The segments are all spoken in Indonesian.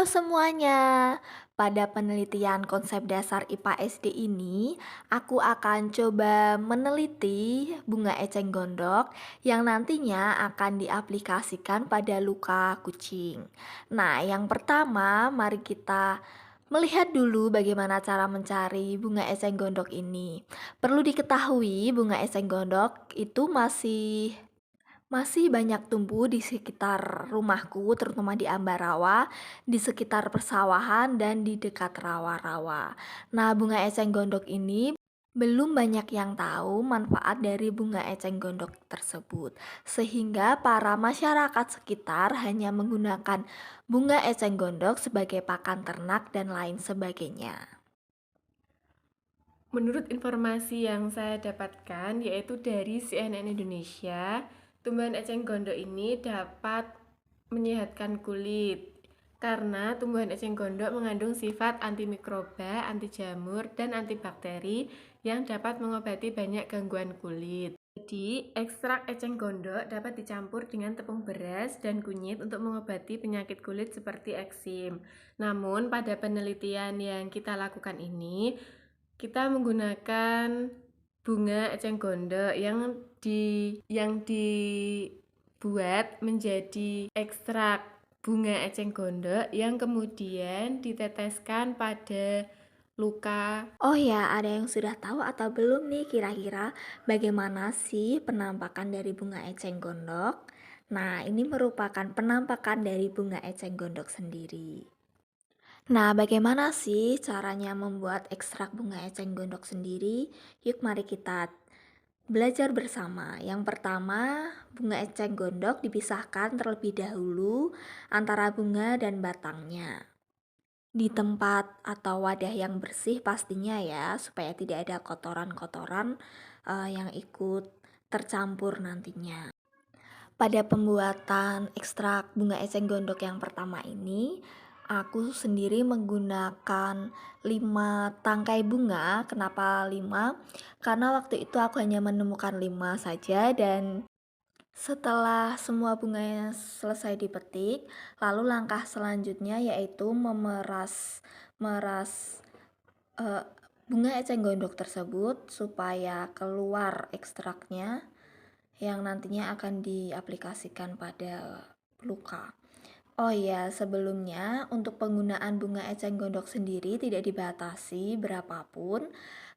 semuanya, pada penelitian konsep dasar IPA SD ini, aku akan coba meneliti bunga eceng gondok yang nantinya akan diaplikasikan pada luka kucing. Nah, yang pertama, mari kita melihat dulu bagaimana cara mencari bunga eceng gondok ini. Perlu diketahui, bunga eceng gondok itu masih banyak tumbuh di sekitar rumahku, terutama di Ambarawa, di sekitar persawahan, dan di dekat rawa-rawa. Nah, bunga eceng gondok ini belum banyak yang tahu manfaat dari bunga eceng gondok tersebut, sehingga para masyarakat sekitar hanya menggunakan bunga eceng gondok sebagai pakan ternak dan lain sebagainya. Menurut informasi yang saya dapatkan, yaitu dari CNN Indonesia, tumbuhan eceng gondok ini dapat menyehatkan kulit karena tumbuhan eceng gondok mengandung sifat antimikroba, anti jamur, dan antibakteri yang dapat mengobati banyak gangguan kulit. Jadi, ekstrak eceng gondok dapat dicampur dengan tepung beras dan kunyit untuk mengobati penyakit kulit seperti eksim. Namun, pada penelitian yang kita lakukan ini, kita menggunakan bunga eceng gondok yang dibuat menjadi ekstrak bunga eceng gondok yang kemudian diteteskan pada luka. Oh ya, ada yang sudah tahu atau belum nih kira-kira bagaimana sih penampakan dari bunga eceng gondok? Nah, ini merupakan penampakan dari bunga eceng gondok sendiri. Nah, bagaimana sih caranya membuat ekstrak bunga eceng gondok sendiri? Yuk mari kita belajar bersama. Yang pertama, bunga eceng gondok dipisahkan terlebih dahulu antara bunga dan batangnya. Di tempat atau wadah yang bersih pastinya ya, supaya tidak ada kotoran-kotoran yang ikut tercampur nantinya. Pada pembuatan ekstrak bunga eceng gondok yang pertama ini, aku sendiri menggunakan 5 tangkai bunga. Kenapa 5? Karena waktu itu aku hanya menemukan 5 saja, dan setelah semua bunganya selesai dipetik, lalu langkah selanjutnya yaitu meras eh, bunga eceng gondok tersebut supaya keluar ekstraknya yang nantinya akan diaplikasikan pada luka. Oh ya, sebelumnya untuk penggunaan bunga eceng gondok sendiri tidak dibatasi berapapun,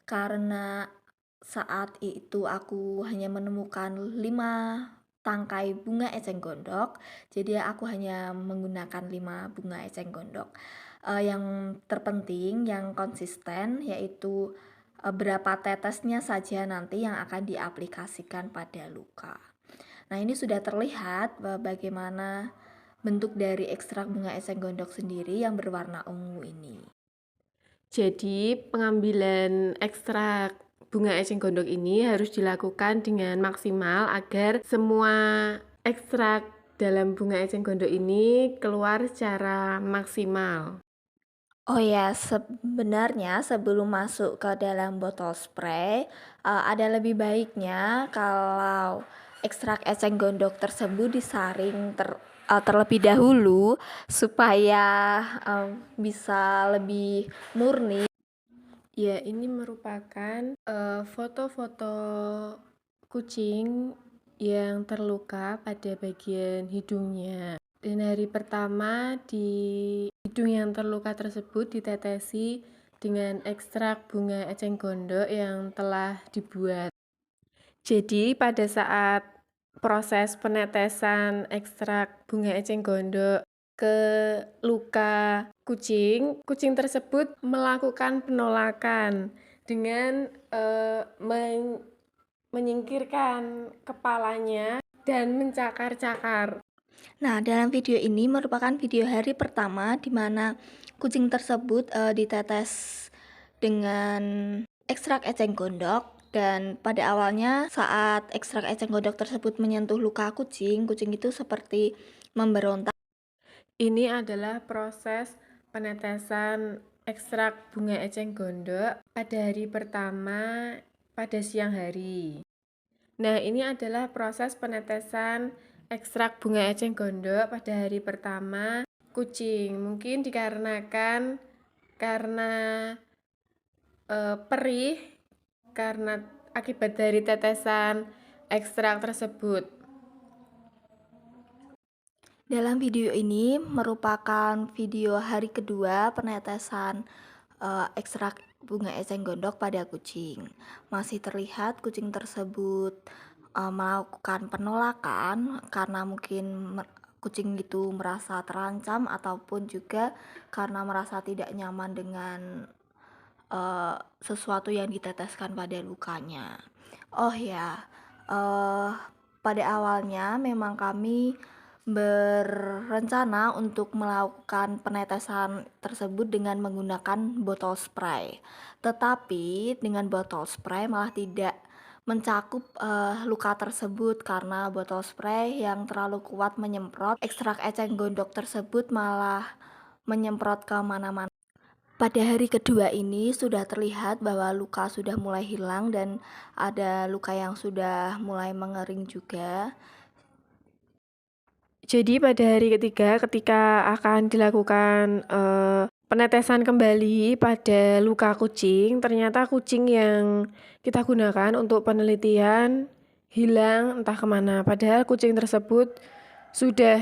karena saat itu aku hanya menemukan 5 tangkai bunga eceng gondok, jadi aku hanya menggunakan 5 bunga eceng gondok. Yang terpenting, yang konsisten, yaitu berapa tetesnya saja nanti yang akan diaplikasikan pada luka. Nah, ini sudah terlihat bagaimana bentuk dari ekstrak bunga eceng gondok sendiri yang berwarna ungu ini. Jadi, pengambilan ekstrak bunga eceng gondok ini harus dilakukan dengan maksimal agar semua ekstrak dalam bunga eceng gondok ini keluar secara maksimal. Oh ya, sebenarnya sebelum masuk ke dalam botol spray, ada lebih baiknya kalau ekstrak eceng gondok tersebut disaring terlebih dahulu supaya bisa lebih murni. Ya, ini merupakan foto-foto kucing yang terluka pada bagian hidungnya. Dan hari pertama di hidung yang terluka tersebut ditetesi dengan ekstrak bunga eceng gondok yang telah dibuat. Jadi pada saat proses penetesan ekstrak bunga eceng gondok ke luka kucing, kucing tersebut melakukan penolakan dengan menyingkirkan kepalanya dan mencakar-cakar. Nah, dalam video ini merupakan video hari pertama di mana kucing tersebut ditetes dengan ekstrak eceng gondok, dan pada awalnya saat ekstrak eceng gondok tersebut menyentuh luka kucing, kucing itu seperti memberontak. Ini adalah proses penetesan ekstrak bunga eceng gondok pada hari pertama pada siang hari. Nah, ini adalah proses penetesan ekstrak bunga eceng gondok pada hari pertama kucing. Mungkin dikarenakan karena perih karena akibat dari tetesan ekstrak tersebut. Dalam video ini merupakan video hari kedua penetesan ekstrak bunga eceng gondok pada kucing. Masih terlihat kucing tersebut melakukan penolakan karena mungkin kucing itu merasa terancam ataupun juga karena merasa tidak nyaman dengan sesuatu yang diteteskan pada lukanya. Oh ya, pada awalnya memang kami berencana untuk melakukan penetesan tersebut dengan menggunakan botol spray. Tetapi dengan botol spray malah tidak mencakup luka tersebut karena botol spray yang terlalu kuat menyemprot ekstrak eceng gondok tersebut malah menyemprot ke mana-mana. Pada hari kedua ini sudah terlihat bahwa luka sudah mulai hilang dan ada luka yang sudah mulai mengering juga. Jadi pada hari ketiga ketika akan dilakukan penetesan kembali pada luka kucing, ternyata kucing yang kita gunakan untuk penelitian hilang entah kemana. Padahal kucing tersebut sudah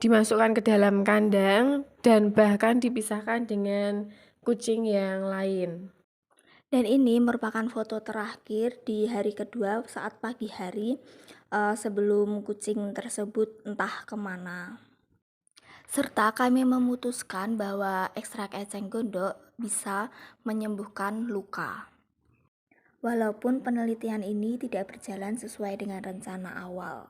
dimasukkan ke dalam kandang dan bahkan dipisahkan dengan kucing yang lain. Dan ini merupakan foto terakhir di hari kedua saat pagi hari sebelum kucing tersebut entah kemana. Serta kami memutuskan bahwa ekstrak eceng gondok bisa menyembuhkan luka. Walaupun penelitian ini tidak berjalan sesuai dengan rencana awal.